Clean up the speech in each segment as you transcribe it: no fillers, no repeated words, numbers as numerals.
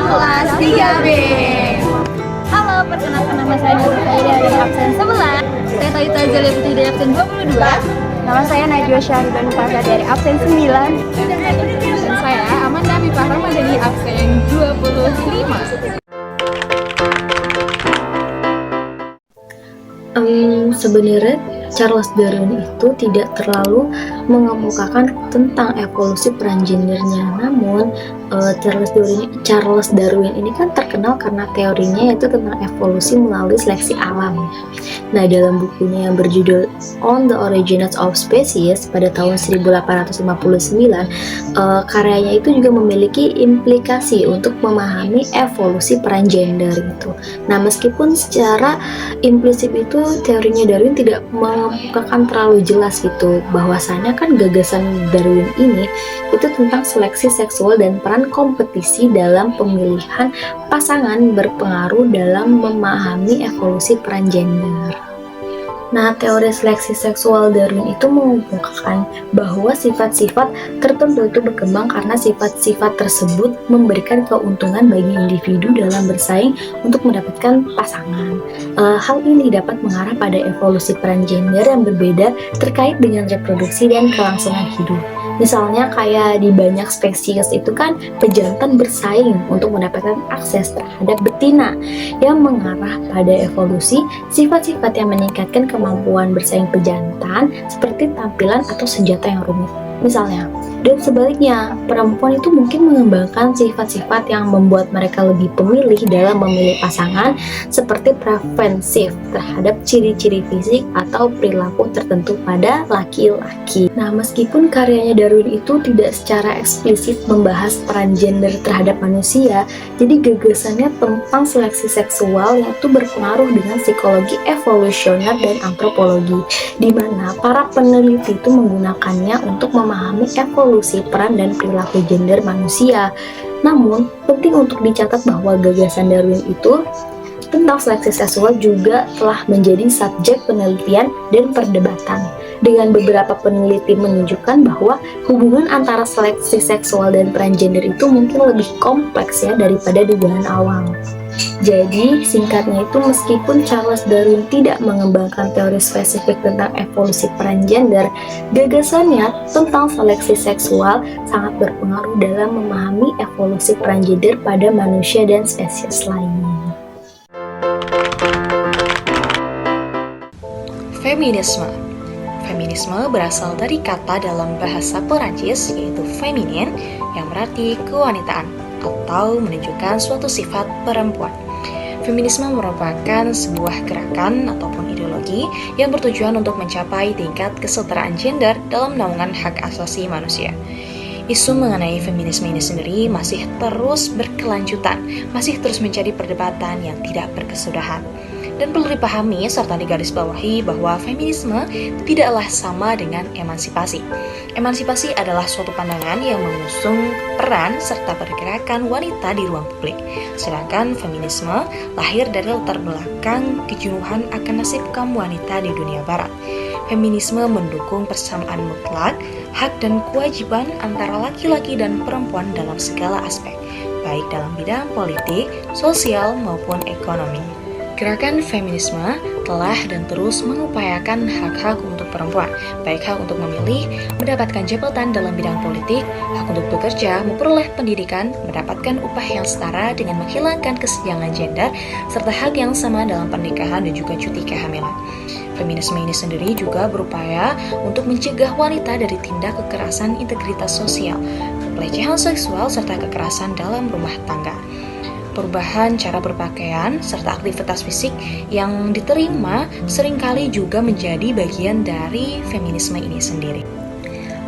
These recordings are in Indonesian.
kelas 3B. Halo, perkenalkan nama saya Nurul dari absen 11. Saya Talita Zalia Putri dari absen 22. Nama saya Najwa Syahriban Mufarda dari absen 9. Dan saya Amanda Bipahra dari absen 25. Sebenarnya Charles Darwin itu tidak terlalu mengemukakan tentang evolusi peran gendernya. Namun Charles Darwin ini kan terkenal karena teorinya yaitu tentang evolusi melalui seleksi alam. Nah, dalam bukunya yang berjudul On the Origins of Species pada tahun 1859, karyanya itu juga memiliki implikasi untuk memahami evolusi peran gender itu. Nah, meskipun secara implisit itu teorinya Darwin tidak mengemukakan terlalu jelas gitu, bahwasannya kan gagasan Darwin ini itu tentang seleksi seksual dan peran kompetisi dalam pemilihan pasangan berpengaruh dalam memahami evolusi peran gender. Nah, teori seleksi seksual Darwin itu mengemukakan bahwa sifat-sifat tertentu itu berkembang karena sifat-sifat tersebut memberikan keuntungan bagi individu dalam bersaing untuk mendapatkan pasangan. Hal ini dapat mengarah pada evolusi peran gender yang berbeda terkait dengan reproduksi dan kelangsungan hidup. Misalnya kayak di banyak spesies itu kan pejantan bersaing untuk mendapatkan akses terhadap betina, yang mengarah pada evolusi sifat-sifat yang meningkatkan kemampuan bersaing pejantan seperti tampilan atau senjata yang rumit. Misalnya, dan sebaliknya, perempuan itu mungkin mengembangkan sifat-sifat yang membuat mereka lebih pemilih dalam memilih pasangan seperti preferensif terhadap ciri-ciri fisik atau perilaku tertentu pada laki-laki. Nah, meskipun karyanya Darwin itu tidak secara eksplisit membahas peran gender terhadap manusia, jadi gagasannya tentang seleksi seksual yaitu berpengaruh dengan psikologi evolusioner dan antropologi, di mana para peneliti itu menggunakannya untuk memahami evolusi peran dan perilaku gender manusia. Namun, penting untuk dicatat bahwa gagasan Darwin itu tentang seleksi seksual juga telah menjadi subjek penelitian dan perdebatan. Dengan beberapa peneliti menunjukkan bahwa hubungan antara seleksi seksual dan peran gender itu mungkin lebih kompleks ya daripada dugaan awal. Jadi, singkatnya itu meskipun Charles Darwin tidak mengembangkan teori spesifik tentang evolusi peran gender, gagasannya tentang seleksi seksual sangat berpengaruh dalam memahami evolusi peran gender pada manusia dan spesies lainnya. Feminisme. Feminisme berasal dari kata dalam bahasa Perancis yaitu féminin yang berarti kewanitaan atau menunjukkan suatu sifat perempuan. Feminisme merupakan sebuah gerakan ataupun ideologi yang bertujuan untuk mencapai tingkat kesetaraan gender dalam naungan hak asasi manusia. Isu mengenai feminisme ini sendiri masih terus berkelanjutan, masih terus menjadi perdebatan yang tidak berkesudahan. Dan perlu dipahami serta digarisbawahi bahwa feminisme tidaklah sama dengan emansipasi. Emansipasi adalah suatu pandangan yang mengusung peran serta pergerakan wanita di ruang publik. Sedangkan feminisme lahir dari latar belakang kejenuhan akan nasib kaum wanita di dunia barat. Feminisme mendukung persamaan mutlak, hak dan kewajiban antara laki-laki dan perempuan dalam segala aspek, baik dalam bidang politik, sosial, maupun ekonomi. Gerakan feminisme telah dan terus mengupayakan hak-hak untuk perempuan, baik hak untuk memilih, mendapatkan jabatan dalam bidang politik, hak untuk bekerja, memperoleh pendidikan, mendapatkan upah yang setara dengan menghilangkan kesenjangan gender, serta hak yang sama dalam pernikahan dan juga cuti kehamilan. Feminisme ini sendiri juga berupaya untuk mencegah wanita dari tindak kekerasan integritas sosial, pelecehan seksual, serta kekerasan dalam rumah tangga. Perubahan cara berpakaian serta aktivitas fisik yang diterima seringkali juga menjadi bagian dari feminisme ini sendiri.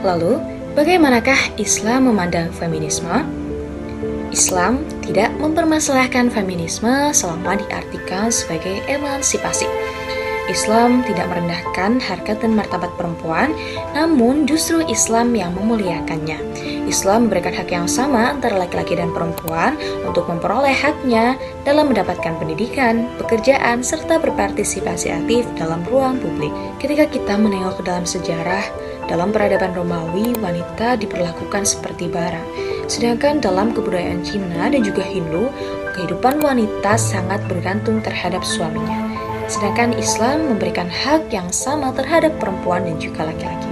Lalu, bagaimanakah Islam memandang feminisme? Islam tidak mempermasalahkan feminisme selama diartikan sebagai emansipasi. Islam tidak merendahkan harkat dan martabat perempuan, namun justru Islam yang memuliakannya. Islam memberikan hak yang sama antara laki-laki dan perempuan untuk memperoleh haknya dalam mendapatkan pendidikan, pekerjaan, serta berpartisipasi aktif dalam ruang publik. Ketika kita menengok ke dalam sejarah, dalam peradaban Romawi, wanita diperlakukan seperti barang. Sedangkan dalam kebudayaan Cina dan juga Hindu, kehidupan wanita sangat bergantung terhadap suaminya. Sedangkan Islam memberikan hak yang sama terhadap perempuan dan juga laki-laki.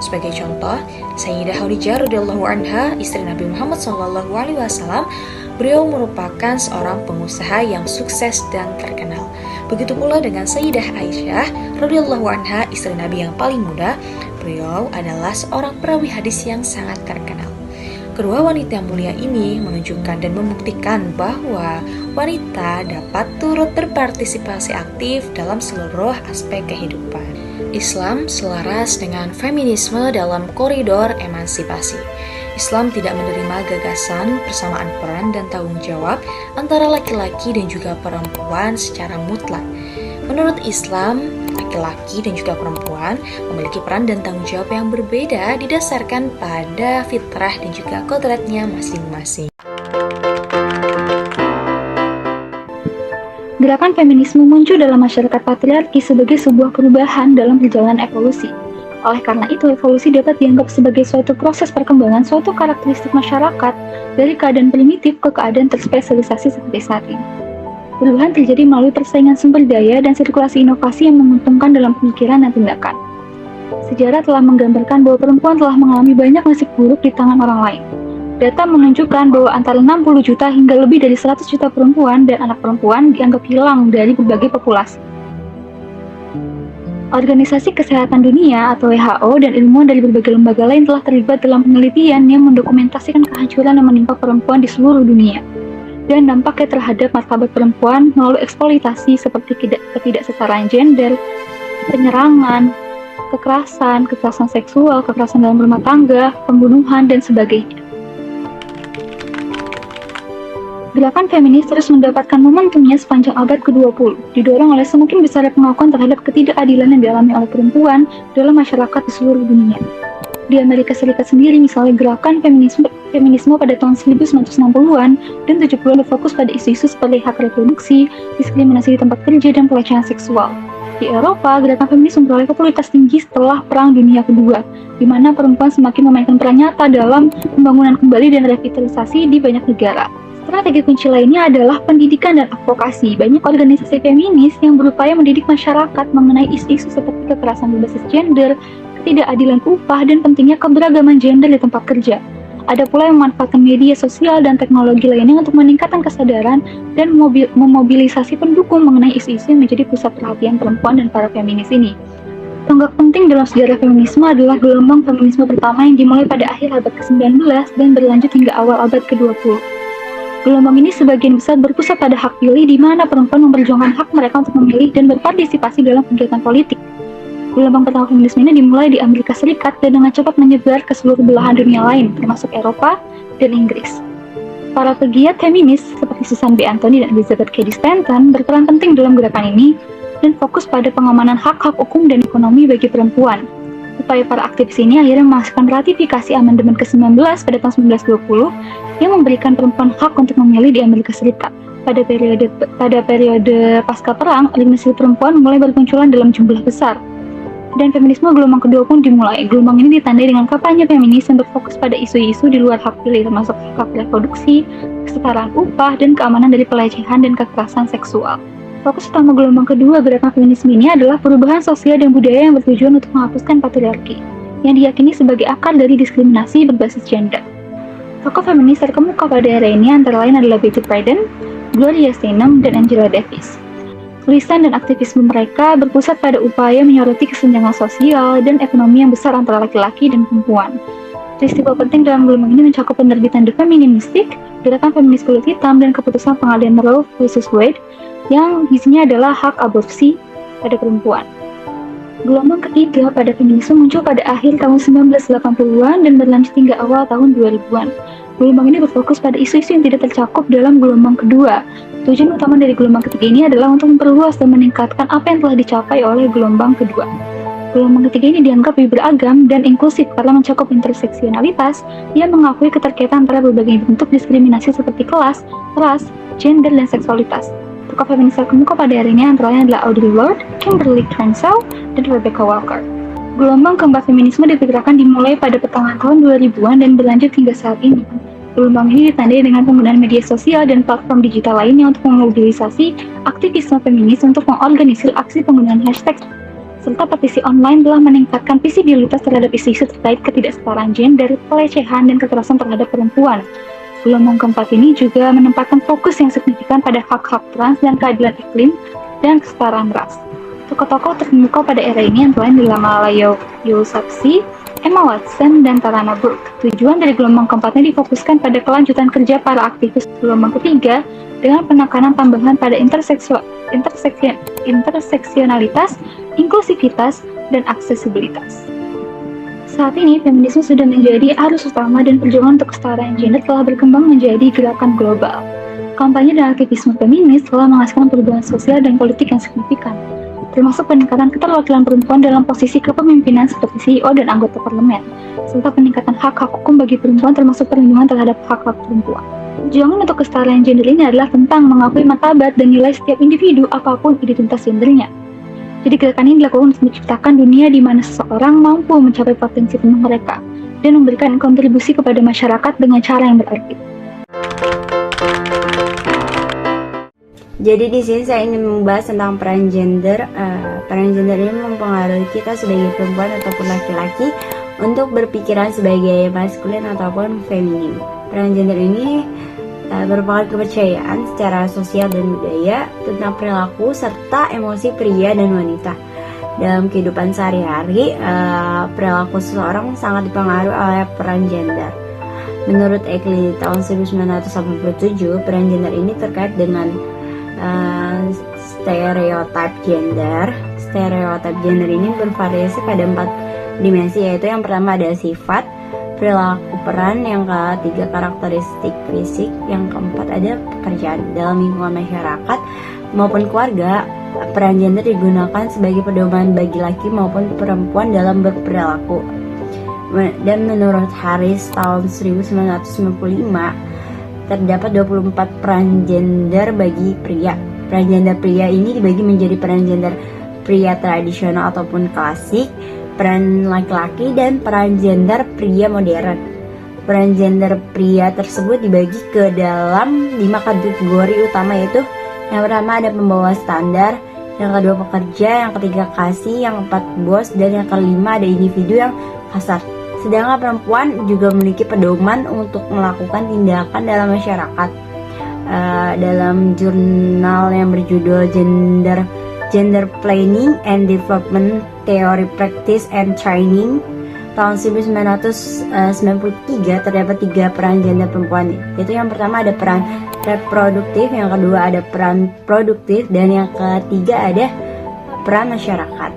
Sebagai contoh, Sayyidah Khadijah radhiyallahu anha, istri Nabi Muhammad SAW, beliau merupakan seorang pengusaha yang sukses dan terkenal. Begitu pula dengan Sayyidah Aisyah radhiyallahu anha, istri Nabi yang paling muda, beliau adalah seorang perawi hadis yang sangat terkenal. Kedua wanita yang mulia ini menunjukkan dan membuktikan bahwa wanita dapat turut berpartisipasi aktif dalam seluruh aspek kehidupan. Islam selaras dengan feminisme dalam koridor emansipasi. Islam tidak menerima gagasan persamaan peran dan tanggung jawab antara laki-laki dan juga perempuan secara mutlak. Menurut Islam, laki-laki dan juga perempuan memiliki peran dan tanggung jawab yang berbeda didasarkan pada fitrah dan juga kodratnya masing-masing. Gerakan feminisme muncul dalam masyarakat patriarki sebagai sebuah perubahan dalam perjalanan evolusi. Oleh karena itu, evolusi dapat dianggap sebagai suatu proses perkembangan suatu karakteristik masyarakat dari keadaan primitif ke keadaan terspesialisasi seperti saat ini. Perubahan terjadi melalui persaingan sumber daya dan sirkulasi inovasi yang menguntungkan dalam pemikiran dan tindakan. Sejarah telah menggambarkan bahwa perempuan telah mengalami banyak nasib buruk di tangan orang lain. Data menunjukkan bahwa antara 60 juta hingga lebih dari 100 juta perempuan dan anak perempuan dianggap hilang dari berbagai populasi. Organisasi Kesehatan Dunia atau WHO dan ilmuwan dari berbagai lembaga lain telah terlibat dalam penelitian yang mendokumentasikan kehancuran yang menimpa perempuan di seluruh dunia dan dampaknya terhadap martabat perempuan melalui eksploitasi seperti ketidaksetaraan gender, penyerangan, kekerasan seksual, kekerasan dalam rumah tangga, pembunuhan, dan sebagainya. Gerakan feminis terus mendapatkan momentumnya sepanjang abad ke-20, didorong oleh semakin besar pengakuan terhadap ketidakadilan yang dialami oleh perempuan dalam masyarakat di seluruh dunia. Di Amerika Serikat sendiri, misalnya gerakan feminisme pada tahun 1960-an dan 70-an berfokus pada isu-isu seperti hak reproduksi, diskriminasi di tempat kerja, dan pelecehan seksual. Di Eropa, gerakan feminis memperoleh popularitas tinggi setelah Perang Dunia Kedua, di mana perempuan semakin memainkan peran nyata dalam pembangunan kembali dan revitalisasi di banyak negara. Strategi kunci lainnya adalah pendidikan dan advokasi. Banyak organisasi feminis yang berupaya mendidik masyarakat mengenai isu-isu seperti kekerasan berbasis gender, ketidakadilan upah, dan pentingnya keberagaman gender di tempat kerja. Ada pula yang memanfaatkan media sosial dan teknologi lainnya untuk meningkatkan kesadaran dan memobilisasi pendukung mengenai isu-isu yang menjadi pusat perhatian perempuan dan para feminis ini. Tonggak penting dalam sejarah feminisme adalah gelombang feminisme pertama yang dimulai pada akhir abad ke-19 dan berlanjut hingga awal abad ke-20. Gelombang ini sebagian besar berpusat pada hak pilih, di mana perempuan memperjuangkan hak mereka untuk memilih dan berpartisipasi dalam kegiatan politik. Gelombang pertama feminisme ini dimulai di Amerika Serikat dan dengan cepat menyebar ke seluruh belahan dunia lain, termasuk Eropa dan Inggris. Para pegiat feminis seperti Susan B. Anthony dan Elizabeth Cady Stanton berperan penting dalam gerakan ini dan fokus pada pengamanan hak-hak hukum dan ekonomi bagi perempuan. Upaya para aktivis ini akhirnya memasukkan ratifikasi amandemen ke-19 pada tahun 1920 yang memberikan perempuan hak untuk memilih di Amerika Serikat. Pada periode pasca perang, organisasi perempuan mulai bermunculan dalam jumlah besar. Dan feminisme gelombang kedua pun dimulai. Gelombang ini ditandai dengan kampanye feminis yang berfokus pada isu-isu di luar hak pilih, termasuk hak reproduksi, kesetaraan upah, dan keamanan dari pelecehan dan kekerasan seksual. Fokus utama gelombang kedua gerakan feminisme ini adalah perubahan sosial dan budaya yang bertujuan untuk menghapuskan patriarki, yang diyakini sebagai akar dari diskriminasi berbasis gender. Tokoh feminis terkemuka pada era ini antara lain adalah Betty Friedan, Gloria Steinem, dan Angela Davis. Tulisan dan aktivisme mereka berpusat pada upaya menyoroti kesenjangan sosial dan ekonomi yang besar antara laki-laki dan perempuan. Peristiwa penting dalam gelombang ini mencakup penerbitan The Feminine Mystic, gerakan feminis kulit hitam, dan keputusan pengadilan Roe vs. Wade yang isinya adalah hak aborsi pada perempuan. Gelombang ketiga pada feminisme muncul pada akhir tahun 1980-an dan berlanjut hingga awal tahun 2000-an. Gelombang ini berfokus pada isu-isu yang tidak tercakup dalam gelombang kedua. Tujuan utama dari gelombang ketiga ini adalah untuk memperluas dan meningkatkan apa yang telah dicapai oleh gelombang kedua. Gelombang ketiga ini dianggap lebih beragam dan inklusif karena mencakup interseksionalitas yang mengakui keterkaitan antara berbagai bentuk diskriminasi seperti kelas, ras, gender, dan seksualitas. Tokoh feminis terkemuka pada hari ini antara lain adalah Audre Lorde, Kimberly Crenshaw, dan Rebecca Walker. Gelombang keempat feminisme diperkirakan dimulai pada pertengahan tahun 2000-an dan berlanjut hingga saat ini. Gelombang ini ditandai dengan penggunaan media sosial dan platform digital lainnya untuk memobilisasi aktivisme feminis untuk mengorganisir aksi penggunaan hashtag, serta petisi online telah meningkatkan visibilitas terhadap isu-isu terkait ketidaksetaraan gender, pelecehan, dan kekerasan terhadap perempuan. Gelombang keempat ini juga menempatkan fokus yang signifikan pada hak-hak trans dan keadilan iklim dan kesetaraan ras. Tokoh-tokoh terkemuka pada era ini antara lain adalah Malala Yousafzai, Emma Watson, dan Tarana Burke. Tujuan dari gelombang keempatnya difokuskan pada kelanjutan kerja para aktivis gelombang ketiga dengan penekanan tambahan pada interseksionalitas, inklusivitas, dan aksesibilitas. Saat ini, feminisme sudah menjadi arus utama dan perjuangan untuk kesetaraan gender telah berkembang menjadi gerakan global. Kampanye dan aktivisme feminis telah menghasilkan perubahan sosial dan politik yang signifikan, termasuk peningkatan keterwakilan perempuan dalam posisi kepemimpinan seperti CEO dan anggota parlemen, serta peningkatan hak-hak hukum bagi perempuan termasuk perlindungan terhadap hak-hak perempuan. Perjuangan untuk kesetaraan gender ini adalah tentang mengakui martabat dan nilai setiap individu apapun identitas gendernya. Jadi gerakan ini dilakukan untuk menciptakan dunia di mana seseorang mampu mencapai potensi penuh mereka dan memberikan kontribusi kepada masyarakat dengan cara yang berarti. Jadi di sini saya ingin membahas tentang peran gender. Peran gender ini mempengaruhi kita sebagai perempuan ataupun laki-laki untuk berpikiran sebagai maskulin ataupun feminin. Peran gender ini merupakan kepercayaan secara sosial dan budaya tentang perilaku serta emosi pria dan wanita. Dalam kehidupan sehari-hari, perilaku seseorang sangat dipengaruhi oleh peran gender. Menurut Eckley di tahun 1987, peran gender ini terkait dengan stereotip gender. Stereotip gender ini bervariasi pada 4 dimensi, yaitu yang pertama ada sifat, perilaku, peran, yang ketiga karakteristik fisik, yang keempat ada pekerjaan. Dalam lingkungan masyarakat maupun keluarga, peran gender digunakan sebagai pedoman bagi laki maupun perempuan dalam berperilaku. Dan menurut Harris tahun 1995, terdapat 24 peran gender bagi pria. Peran gender pria ini dibagi menjadi peran gender pria tradisional ataupun klasik, peran laki-laki, dan peran gender pria modern. Peran gender pria tersebut dibagi ke dalam 5 kategori utama, yaitu yang pertama ada pembawa standar, yang kedua pekerja, yang ketiga kasih, yang keempat bos, dan yang kelima ada individu yang kasar. Sedangkan perempuan juga memiliki pedoman untuk melakukan tindakan dalam masyarakat. Dalam jurnal yang berjudul Gender Planning and Development Theory Practice and Training tahun 1993 terdapat 3 peran gender perempuan, yaitu yang pertama ada peran reproduktif, yang kedua ada peran produktif, dan yang ketiga ada peran masyarakat.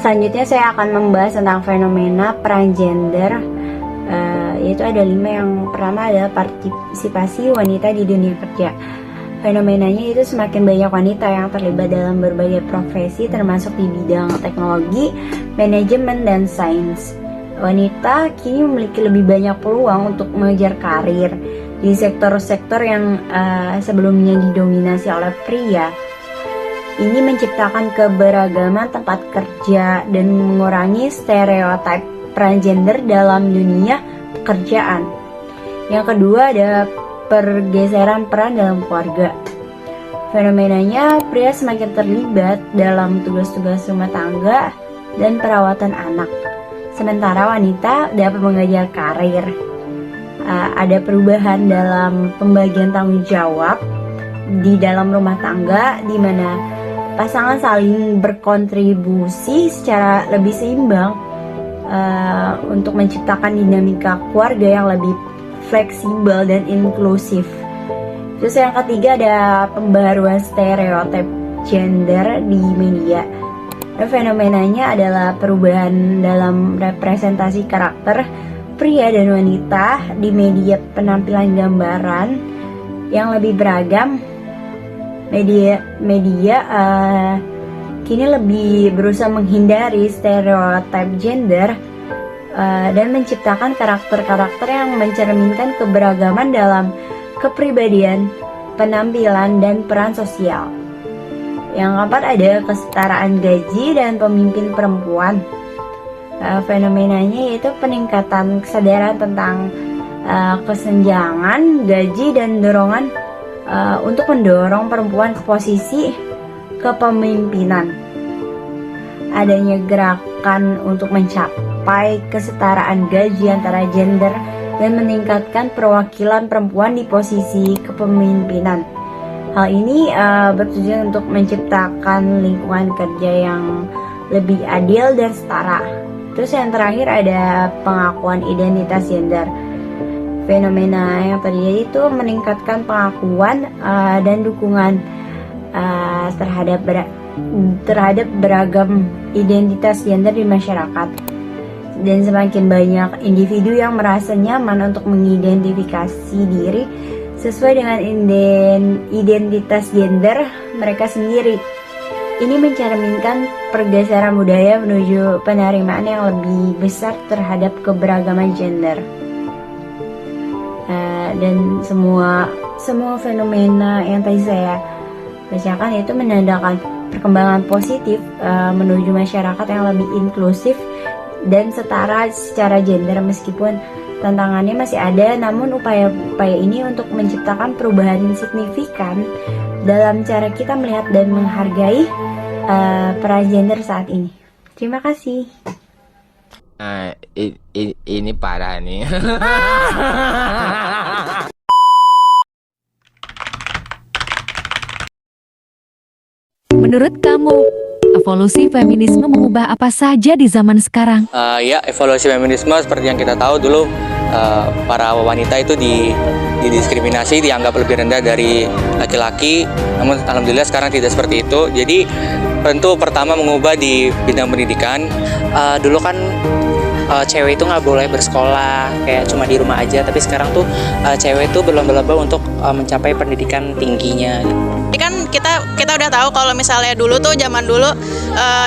Selanjutnya saya akan membahas tentang fenomena peran gender, yaitu ada 5. Yang pertama adalah partisipasi wanita di dunia kerja. Fenomenanya itu semakin banyak wanita yang terlibat dalam berbagai profesi, termasuk di bidang teknologi, manajemen, dan sains. Wanita kini memiliki lebih banyak peluang untuk mengejar karir di sektor-sektor yang sebelumnya didominasi oleh pria. Ini menciptakan keberagaman tempat kerja dan mengurangi stereotip peran gender dalam dunia pekerjaan. Yang kedua ada pergeseran peran dalam keluarga. Fenomenanya, pria semakin terlibat dalam tugas-tugas rumah tangga dan perawatan anak, sementara wanita dapat mengejar karir. Ada perubahan dalam pembagian tanggung jawab di dalam rumah tangga, di mana pasangan saling berkontribusi secara lebih seimbang untuk menciptakan dinamika keluarga yang lebih fleksibel dan inklusif. Terus yang ketiga ada pembaharuan stereotip gender di media. Dan fenomenanya adalah perubahan dalam representasi karakter pria dan wanita di media penampilan gambaran yang lebih beragam. Media kini lebih berusaha menghindari stereotip gender dan menciptakan karakter-karakter yang mencerminkan keberagaman dalam kepribadian, penampilan, dan peran sosial. Yang keempat ada kesetaraan gaji dan pemimpin perempuan. Fenomenanya yaitu peningkatan kesadaran tentang kesenjangan gaji dan dorongan untuk mendorong perempuan ke posisi kepemimpinan. Adanya gerakan untuk mencapai kesetaraan gaji antara gender dan meningkatkan perwakilan perempuan di posisi kepemimpinan. Hal ini bertujuan untuk menciptakan lingkungan kerja yang lebih adil dan setara. Terus yang terakhir ada pengakuan identitas gender. Fenomena yang terjadi itu meningkatkan pengakuan dan dukungan terhadap beragam identitas gender di masyarakat. Dan semakin banyak individu yang merasa nyaman untuk mengidentifikasi diri sesuai dengan identitas gender mereka sendiri. Ini mencerminkan pergeseran budaya menuju penerimaan yang lebih besar terhadap keberagaman gender. Dan semua fenomena yang tadi saya bacakan itu menandakan perkembangan positif menuju masyarakat yang lebih inklusif dan setara secara gender. Meskipun tantangannya masih ada, namun upaya-upaya ini untuk menciptakan perubahan yang signifikan dalam cara kita melihat dan menghargai peran gender saat ini. Terima kasih. Ini parah nih. Menurut kamu, evolusi feminisme mengubah apa saja di zaman sekarang? Ya, evolusi feminisme seperti yang kita tahu dulu, para wanita itu didiskriminasi, dianggap lebih rendah dari laki-laki. Namun alhamdulillah sekarang tidak seperti itu. Jadi tentu pertama mengubah di bidang pendidikan. Dulu kan cewek itu nggak boleh bersekolah, kayak cuma di rumah aja. Tapi sekarang tuh cewek itu berlomba-lomba untuk mencapai pendidikan tingginya. Kan kita udah tahu kalau misalnya dulu tuh zaman dulu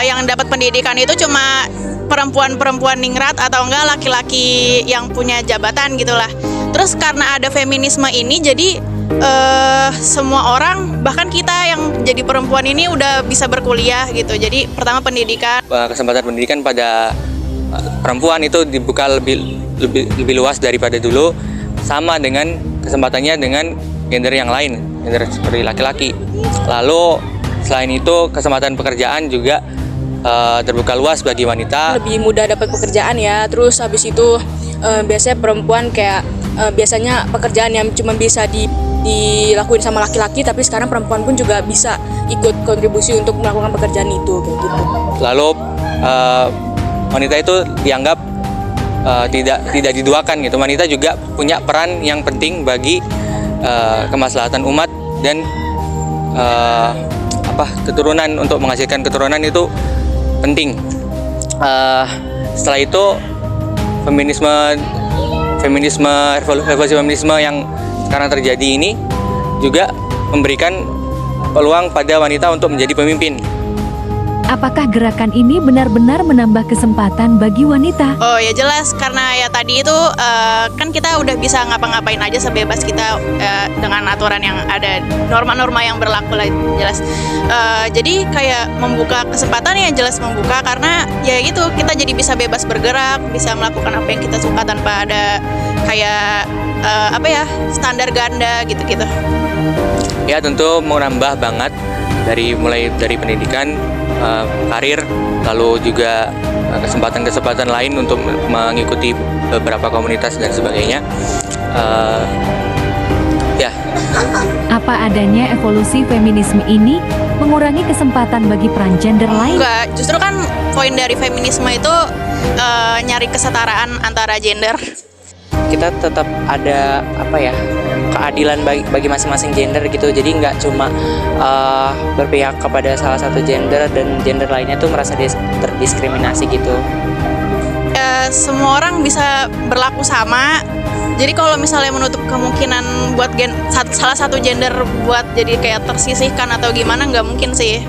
yang dapat pendidikan itu cuma perempuan-perempuan ningrat atau enggak laki-laki yang punya jabatan gitulah. Terus karena ada feminisme ini jadi semua orang, bahkan kita yang jadi perempuan ini udah bisa berkuliah gitu. Jadi pertama pendidikan. Kesempatan pendidikan pada perempuan itu dibuka lebih luas daripada dulu, sama dengan kesempatannya dengan gender yang lain, gender seperti laki-laki. Lalu selain itu kesempatan pekerjaan juga terbuka luas bagi wanita. Lebih mudah dapat pekerjaan ya. Terus habis itu biasanya perempuan kayak biasanya pekerjaan yang cuma bisa dilakuin sama laki-laki, tapi sekarang perempuan pun juga bisa ikut kontribusi untuk melakukan pekerjaan itu kayak gitu. Lalu wanita itu dianggap tidak diduakan gitu. Wanita juga punya peran yang penting bagi kemaslahatan umat dan keturunan, untuk menghasilkan keturunan itu penting. Setelah itu evolusi feminisme yang sekarang terjadi ini juga memberikan peluang pada wanita untuk menjadi pemimpin. Apakah gerakan ini benar-benar menambah kesempatan bagi wanita? Oh ya jelas, karena ya tadi itu kan kita udah bisa ngapa-ngapain aja sebebas kita dengan aturan yang ada, norma-norma yang berlaku lah jelas. Jadi kayak membuka kesempatan ya jelas membuka, karena ya gitu kita jadi bisa bebas bergerak, bisa melakukan apa yang kita suka tanpa ada kayak standar ganda gitu-gitu. Ya tentu menambah banget mulai dari pendidikan, karir, lalu juga kesempatan-kesempatan lain untuk mengikuti beberapa komunitas dan sebagainya. Apa adanya evolusi feminisme ini mengurangi kesempatan bagi peran gender lain? Enggak, justru kan poin dari feminisme itu nyari kesetaraan antara gender. Kita tetap ada keadilan bagi masing-masing gender gitu. Jadi nggak cuma berpihak kepada salah satu gender dan gender lainnya tuh merasa terdiskriminasi gitu. Semua orang bisa berlaku sama. Jadi kalau misalnya menutup kemungkinan buat salah satu gender buat jadi kayak tersisihkan atau gimana, nggak mungkin sih.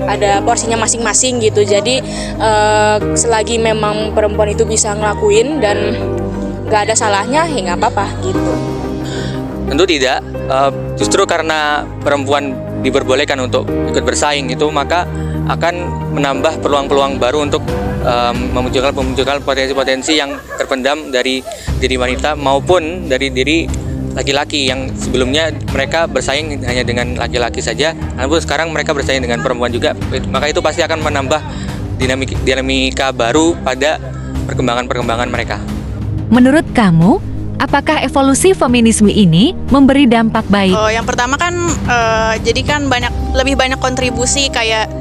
Ada porsinya masing-masing gitu. Jadi selagi memang perempuan itu bisa ngelakuin dan nggak ada salahnya, ya nggak apa-apa gitu. Tentu tidak. Justru karena perempuan diperbolehkan untuk ikut bersaing itu, maka akan menambah peluang-peluang baru untuk memunculkan potensi-potensi yang terpendam dari diri wanita maupun dari diri laki-laki yang sebelumnya mereka bersaing hanya dengan laki-laki saja, namun sekarang mereka bersaing dengan perempuan juga. Maka itu pasti akan menambah dinamika baru pada perkembangan mereka. Menurut kamu, apakah evolusi feminisme ini memberi dampak baik? Yang pertama kan, jadi kan lebih banyak kontribusi kayak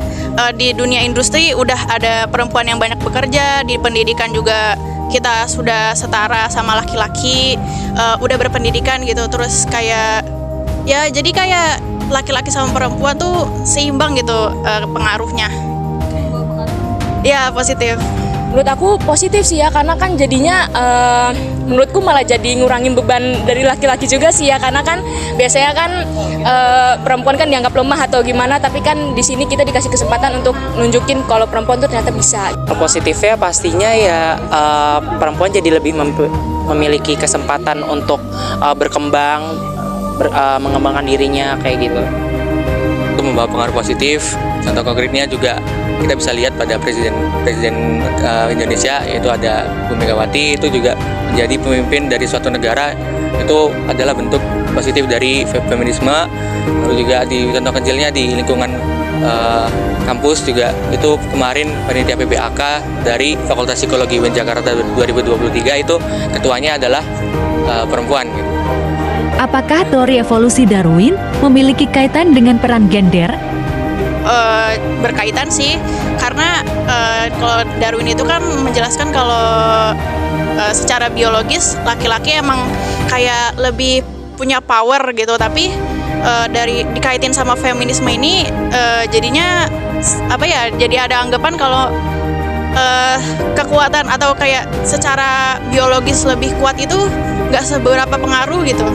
di dunia industri udah ada perempuan yang banyak bekerja, di pendidikan juga kita sudah setara sama laki-laki, udah berpendidikan gitu. Terus kayak ya jadi kayak laki-laki sama perempuan tuh seimbang gitu pengaruhnya. Ya positif. Menurut aku positif sih ya, karena kan jadinya menurutku malah jadi ngurangin beban dari laki-laki juga sih ya, karena kan biasanya kan perempuan kan dianggap lemah atau gimana, tapi kan di sini kita dikasih kesempatan untuk nunjukin kalau perempuan tuh ternyata bisa. Positifnya pastinya ya perempuan jadi lebih memiliki kesempatan untuk berkembang, mengembangkan dirinya kayak gitu. Itu membawa pengaruh positif. Contoh konkretnya juga kita bisa lihat pada presiden Indonesia, yaitu ada Bu Megawati. Itu juga menjadi pemimpin dari suatu negara, itu adalah bentuk positif dari feminisme. Lalu juga di contoh kecilnya di lingkungan kampus juga, itu kemarin panitia PBAK dari Fakultas Psikologi UIN Jakarta 2023 itu ketuanya adalah perempuan gitu. Apakah teori evolusi Darwin memiliki kaitan dengan peran gender? Berkaitan sih, karena kalau Darwin itu kan menjelaskan kalau secara biologis laki-laki emang kayak lebih punya power gitu, tapi dari dikaitin sama feminisme ini jadinya apa ya, jadi ada anggapan kalau kekuatan atau kayak secara biologis lebih kuat itu nggak seberapa pengaruh gitu.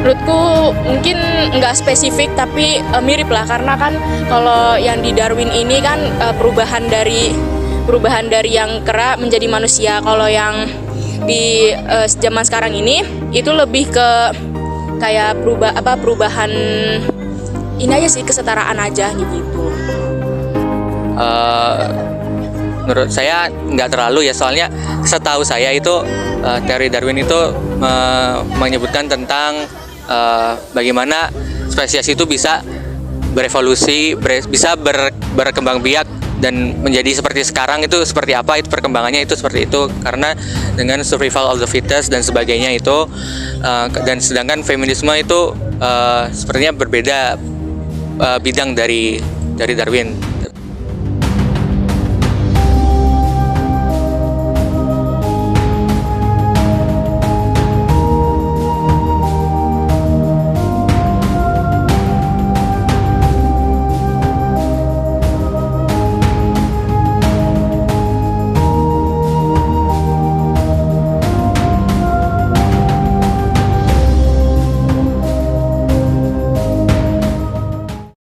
Menurutku mungkin nggak spesifik tapi mirip lah, karena kan kalau yang di Darwin ini kan perubahan dari yang kera menjadi manusia. Kalau yang di zaman sekarang ini itu lebih ke kayak perubahan ini aja sih, kesetaraan aja gitu. Menurut saya nggak terlalu ya, soalnya setahu saya itu teori Darwin itu menyebutkan tentang bagaimana spesies itu bisa berevolusi, bisa berkembang biak dan menjadi seperti sekarang. Itu seperti apa, itu perkembangannya itu seperti itu, karena dengan survival of the fittest dan sebagainya itu. Dan sedangkan feminisme itu sepertinya berbeda bidang dari Darwin.